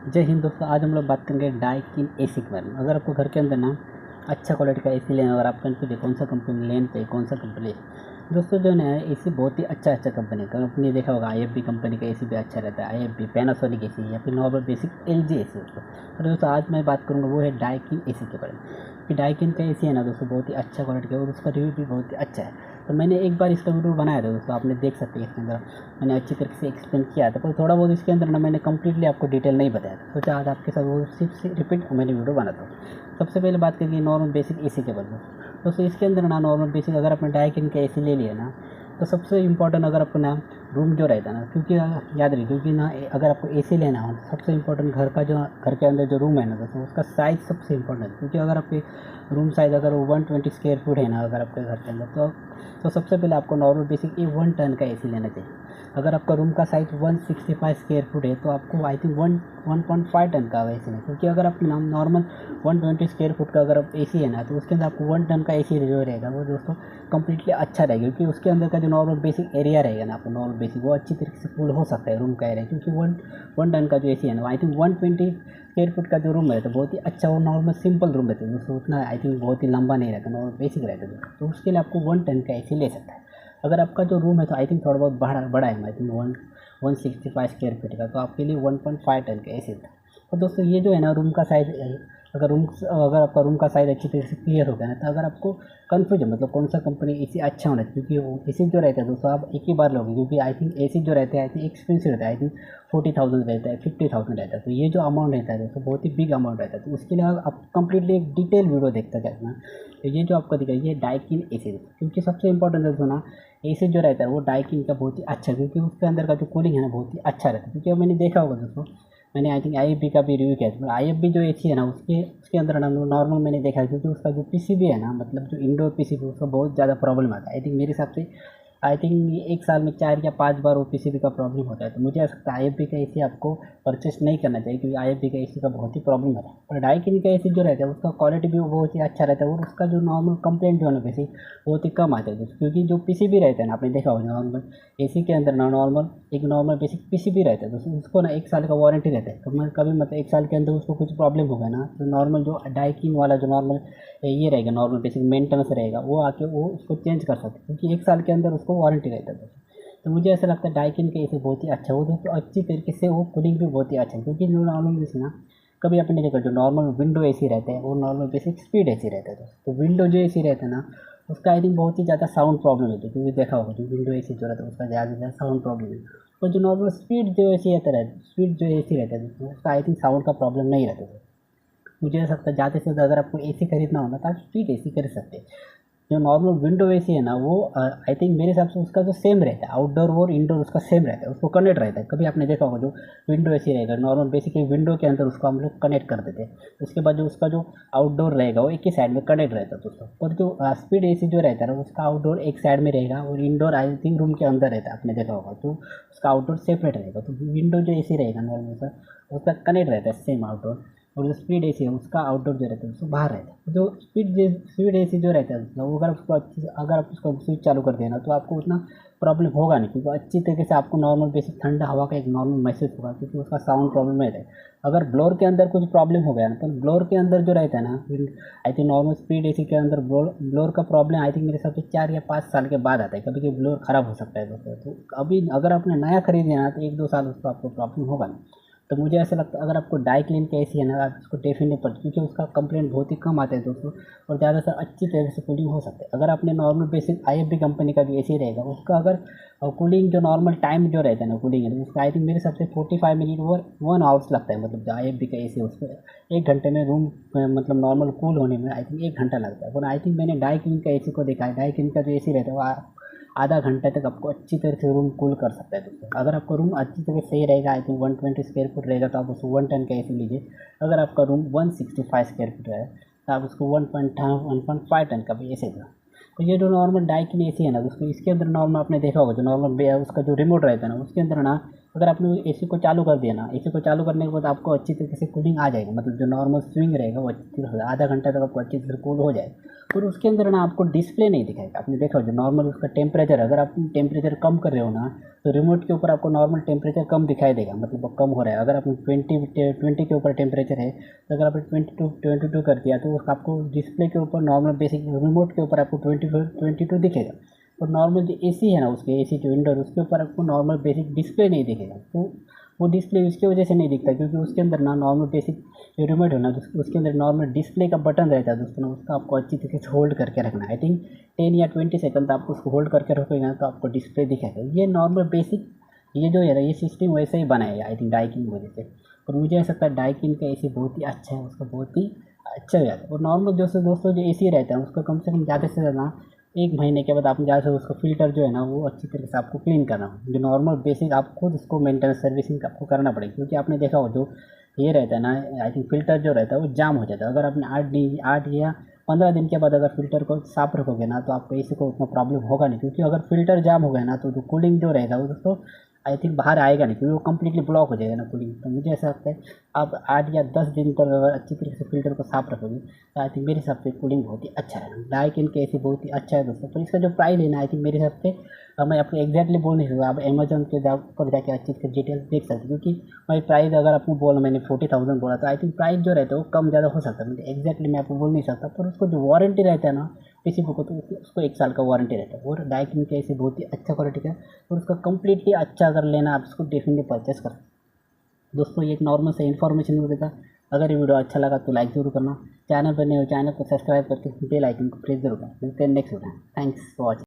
जय हिंद दोस्तों। आज हम लोग बात करेंगे डाइकिन एसी के बारे में। अगर आपको घर के अंदर ना अच्छा क्वालिटी का एसी लेना, अगर आप कंफ्यूज है कौन सा कंपनी लेना चाहिए, कौन सा कंपनी दोस्तों जो है ना एसी बहुत ही अच्छा कंपनी देखा होगा। IFB कंपनी का एसी भी अच्छा रहता है, IFB पैनासोनिक एसी या फिर नॉर्मल बेसिक LG एसी दोस्तों। और दोस्तों आज मैं बात करूँगा वो है डाइकिन एसी के बारे में। कि डाइकिन का एसी है ना दोस्तों बहुत ही अच्छा क्वालिटी का और उसका रिव्यू भी बहुत ही अच्छा है। तो मैंने एक बार इसका वीडियो बनाया था दोस्तों, आपने देख सकते हैं। इसके अंदर मैंने अच्छी तरीके से एक्सप्लेन किया था, पर थोड़ा बहुत इसके अंदर ना मैंने कंप्लीटली आपको डिटेल नहीं बताया था। सोचा आज आपके साथ वो सिर्फ से रिपीट मैंने वीडियो बनाता हूँ। सबसे पहले बात करेंगे नॉर्मल बेसिक एसी के बारे में। दोस्तों इसके अंदर ना नॉर्मल बेसिक अगर आपने डाइकिन का एसी ले लिया ना, तो सबसे इम्पोर्टेंट अगर आपको ना रूम जो रहता है ना, क्योंकि याद रखिए, क्योंकि ना अगर आपको एसी लेना हो सबसे इम्पोर्टेंट घर के अंदर जो रूम है ना दोस्तों, उसका साइज़ सबसे इम्पोर्टेंट है। क्योंकि अगर आपके रूम साइज़ अगर 120 स्क्वायर फुट है ना अगर आपके घर के अंदर, तो सबसे पहले आपको नॉर्मल बेसिक 1 टन का एसी लेना चाहिए। अगर आपका रूम का साइज़ 165 स्क्वायर फुट है तो आपको आई थिंक 1.5 टन का ए सी लें। क्योंकि अगर आप नॉर्मल 120 स्क्वायर फुट का अगर आप एसी है ना, तो उसके अंदर आपको 1 टन का एसी जो रहेगा वो दोस्तों कम्प्लीटली अच्छा रहेगा। क्योंकि उसके अंदर का जो नॉर्मल बेसिक एरिया रहेगा ना, आपको नॉर्मल बेसिक वो अच्छी तरीके से फुल हो सकता है रूम का एरिया। क्योंकि वन टन का जो एसी है ना, आई थिंक 120 स्क्वायर फुट का जो रूम है तो बहुत ही अच्छा वो नॉर्मल सिंपल रूम रहता है दोस्तों। उतना आई थिंक बहुत ही लंबा नहीं रहता, नॉर्मल बेसिक रहता है दोस्तों। तो उसके लिए आपको 1 टन का एसी ले सकता है। अगर आपका जो रूम है तो आई थिंक थोड़ा बहुत बड़ा है, आई थिंक 165 स्क्वायर फीट का, तो आपके लिए 1.5 टन का एसी था। और दोस्तों ये जो है ना रूम का साइज़, अगर आपका रूम का साइज़ अच्छी तरीके से क्लियर हो गया ना, तो अगर आपको कन्फ्यूज है मतलब कौन सा कंपनी एसी अच्छा होना चाहिए, क्योंकि वो एसी जो रहता है दोस्तों आप एक ही बार लोगे। क्योंकि आई थिंक एसी जो रहता है आई थिंक एक्सपेंसिव रहता है, आई थिंक 40,000 रहता है, 50,000 रहता है। तो ये जो अमाउंट रहता है दोस्तों बहुत ही बिग अमाउंट रहता है। तो उसके लिए आप कंप्लीटली एक डिटेल वीडियो देखते जाना। तो ये जो आपको दिखा ये डाइकिन एसी, क्योंकि सबसे इंपॉर्टेंट दोस्तों ना एसी जो रहता है वो डाइकिन का बहुत ही अच्छा है। क्योंकि उसके अंदर का जो कूलिंग है ना बहुत ही अच्छा रहता है। क्योंकि अब मैंने देखा होगा दोस्तों, मैंने आई थिंक IFB का भी रिव्यू किया था। IFB जो एसी है ना उसके अंदर ना नॉर्मल मैंने देखा है। क्योंकि उसका जो PCB है ना, मतलब जो इंडोर PCB, उसका बहुत ज़्यादा प्रॉब्लम आता है। आई थिंक मेरे हिसाब से आई थिंक एक साल में 4 या 5 बार वो PCB का प्रॉब्लम होता है। तो मुझे ऐसा लगता है IFB का एसी आपको परचेस नहीं करना चाहिए, क्योंकि IFB का एसी का बहुत ही प्रॉब्लम होता है। और डाइकिन का एसी जो रहता है उसका क्वालिटी भी बहुत ही अच्छा रहता है और उसका जो नॉर्मल कंप्लेंट जो है ना बेसिक बहुत ही कम आता है। क्योंकि जो PCB रहता है ना, आपने देखा होगा नॉर्मल एसी के अंदर ना नॉर्मल बेसिक PCB रहता है तो उसको ना 1 साल का वारंटी रहता है। कभी मतलब 1 साल के अंदर उसको कुछ प्रॉब्लम होगा ना, तो नॉर्मल जो डाइकिन वाला जो नॉर्मल ये रहेगा, नॉर्मल बेसिक मेंटेनेंस रहेगा, वो आके वो उसको चेंज कर सकते हैं। क्योंकि 1 साल के अंदर उसको वारंटी रहता है। तो मुझे ऐसा लगता है डाइकिन के एसी बहुत ही अच्छा है। वो दोस्तों अच्छी तरीके से वो कूलिंग भी बहुत ही अच्छा है। क्योंकि जो नॉर्मल एसी ना, कभी आपने देखा जो नॉर्मल विंडो एसी रहते हैं वो नॉर्मल बेसिक स्पीड एसी रहता है दोस्तों। तो विंडो जो एसी रहता है ना उसका आई थिंक बहुत ही ज़्यादा साउंड प्रॉब्लम है। क्योंकि देखा होगा जो विंडो एसी जो रहता है उसका ज़्यादा से ज़्यादा साउंड प्रॉब्लम है। और जो नॉर्मल स्पीड जो एसी रहता है दोस्तों, उसका आई थिंक साउंड का प्रॉब्लम नहीं रहता है। मुझे ऐसा लगता है ज़्यादा से ज़्यादा अगर आपको एसी खरीदना हो ना तो आप स्प्लिट एसी खरीद सकते हैं। जो नॉर्मल विंडो एसी है ना वो आई थिंक मेरे हिसाब से उसका जो सेम रहता है, आउटडोर और इंडोर उसका सेम रहता है, उसको कनेक्ट रहता है। कभी आपने देखा होगा जो विंडो एसी रहेगा नॉर्मल बेसिकली विंडो के अंदर उसको हम लोग कनेक्ट कर देते हैं। उसके बाद जो उसका जो आउटडोर रहेगा वो एक ही साइड में कनेक्ट रहता है दोस्तों। और जो स्पीड एसी जो रहता है ना उसका आउटडोर एक साइड में रहेगा और इंडोर आई थिंक रूम के अंदर रहता है, आपने देखा होगा। तो उसका आउटडोर सेपरेट रहेगा। तो विंडो जो एसी रहेगा नॉर्मल सा उसका कनेक्ट रहता है सेम आउटडोर। और जो स्पीड एसी है उसका आउटडोर जो रहता है उसको बाहर रहता है। जो स्पीड एसी जो रहता है वो अगर आप उसको स्विच चालू कर देना तो आपको उतना प्रॉब्लम होगा नहीं। क्योंकि अच्छी तरीके से आपको नॉर्मल बेसिक ठंडा हवा का एक नॉर्मल महसूस होगा। क्योंकि उसका साउंड प्रॉब्लम नहीं है। अगर ब्लोअर के अंदर कुछ प्रॉब्लम हो गया ना, तो ब्लोअर के अंदर जो रहता है ना I think normal speed AC के अंदर ब्लोअर का प्रॉब्लम आई थिंक मेरे हिसाब से 4 या 5 साल के बाद आता है। कभी कभी ब्लोअर ख़राब हो सकता है दोस्तों। तो अभी अगर आपने नया खरीदना है तो 1-2 साल उसको आपको प्रॉब्लम होगा नहीं। तो मुझे ऐसा लगता है अगर आपको डाइक्लीन का एसी है ना आप उसको डेफिनेटली पढ़, क्योंकि उसका कंप्लेंट बहुत ही कम आता है दोस्तों। और ज़्यादा से अच्छी तरह से कूलिंग हो सकता है। अगर आपने नॉर्मल बेसिक IFB कंपनी का जो एसी रहेगा उसका अगर कूलिंग जो नॉर्मल टाइम जो रहता है ना कूलिंग है उसका आई थिंक मेरे हिसाब से 45 मिनट और 1 आवर्स लगता है। मतलब जो IFB का एसी है उसको 1 घंटे में रूम मतलब नॉर्मल कूल होने में आई थिंक 1 घंटा लगता है। और आई थिंक मैंने डाइक्लीन का एसी को देखा है, डाइक्लीन का जो एसी रहता है वो आधा घंटे तक आपको अच्छी तरह से रूम कूल कर सकता है दोस्तों। अगर आपका रूम अच्छी तरह से सही रहेगा आई थिंक 120 स्क्वायर फुट रहेगा तो आप उसको 1 टन का एसी लीजिए। अगर आपका रूम 165 स्क्वायर फुट है तो आप उसको 1.5 टन का भी एसी दो। तो ये जो नॉर्मल डाइकिन एसी है ना उसको इसके अंदर नॉर्मल आपने देखा होगा जो नॉर्मल उसका जो रिमोट रहता है ना उसके अंदर ना अगर आपने एसी को चालू कर दिया ना, एसी को चालू करने के बाद आपको अच्छी तरीके से कूलिंग आ जाएगा, मतलब जो नॉर्मल स्विंग रहेगा वो अच्छी तरह से आधा घंटा तक आपको अच्छी तरह से कूल हो जाएगा। और उसके अंदर ना आपको डिस्प्ले नहीं दिखाएगा। आपने देखा जो नॉर्मल उसका टेम्परेचर, अगर आप टेम्परेचर कम कर रहे हो ना तो रिमोट के ऊपर आपको नॉर्मल टेम्परेचर कम दिखाई देगा, मतलब वो कम हो रहा है। अगर आपने 20 के ऊपर टेम्परेचर है तो अगर आपने 22 कर दिया तो आपको डिस्प्ले के ऊपर नॉर्मल बेसिक रिमोट के ऊपर आपको 22 दिखेगा। और नॉर्मल जो एसी है ना, उसके एसी जो इंडोर, उसके ऊपर आपको नॉर्मल बेसिक डिस्प्ले नहीं दिखेगा। तो वो डिस्प्ले इसकी वजह से नहीं दिखता क्योंकि उसके अंदर ना नॉर्मल बेसिक जो रिमोट है ना, उसके अंदर नॉर्मल डिस्प्ले का बटन रहता है दोस्तों ना, उसका आपको अच्छी तरीके से होल्ड करके रखना है। आई थिंक 10 या 20 सेकंड आपको उसको होल्ड करके रखोगे ना तो आपको डिस्प्ले दिखेगा। ये नॉर्मल बेसिक ये जो है ना, ये सिस्टम वैसे ही बना है आई थिंक डाइकिन की वजह से। और मुझे ऐसा लगता है डाइकिन का एसी बहुत ही अच्छा है, उसका बहुत ही अच्छा हो जाता है। और नॉर्मल दोस्तों जो एसी रहता है उसका कम से कम ज़्यादा से ज़्यादा 1 महीने के बाद आपने ज़्यादा से उसका फ़िल्टर जो है ना वो अच्छी तरह से आपको क्लीन करना हो। जो नॉर्मल बेसिक आप खुद उसको मेंटेनेंस सर्विसिंग आपको करना पड़ेगा, क्योंकि आपने देखा हो जो ये रहता है ना, आई थिंक फ़िल्टर जो रहता है वो जाम हो जाता है। अगर आपने 8 या 15 दिन के बाद अगर फ़िल्टर को साफ़ रखोगे ना तो आपको एसी को उतना प्रॉब्लम होगा नहीं, क्योंकि अगर फ़िल्टर जाम हो गया ना तो जो कूलिंग जो रहेगा वो दोस्तों आई थिंक बाहर आएगा नहीं, क्योंकि वो कम्प्लीटली ब्लॉक हो जाएगा ना कूलिंग। तो मुझे ऐसा लगता है आप 8 या 10 दिन तक अगर अच्छी तरीके से फ़िल्टर को साफ़ रखोगे तो आई थिंक मेरे हिसाब से कूलिंग बहुत ही अच्छा है। डाइकिन के एसी बहुत ही अच्छा है दोस्तों। पर इसका जो प्राइस है ना, आई थिंक मेरे हिसाब से मैं आपको एग्जैक्टली बोल नहीं सकता। आप अमेजोन के पर जाके अच्छी से डिटेल्स देख सकते हैं, क्योंकि भाई प्राइस अगर आपको बोला, मैंने 40,000 बोला तो आई थिंक प्राइस जो रहता है वो कम ज़्यादा हो सकता है, मतलब एग्जैक्टली मैं आपको बोल नहीं सकता। पर उसको जो वारंटी रहता है ना किसी को, तो उसको 1 साल का वारंटी रहता है। और डाइकिन के एसी बहुत ही अच्छा क्वालिटी का है और उसका कम्प्लीटली अच्छा अगर लेना आप इसको डेफिनेटली परचेस कर। दोस्तों ये एक नॉर्मल सा इन्फॉर्मेशन मिल था। अगर ये वीडियो अच्छा लगा तो लाइक ज़रूर करना, चैनल पर नए हो चैनल को सब्सक्राइब करके बेल आइकन को प्रेस जरूर करना। मिलते हैं next video. Thanks for watching.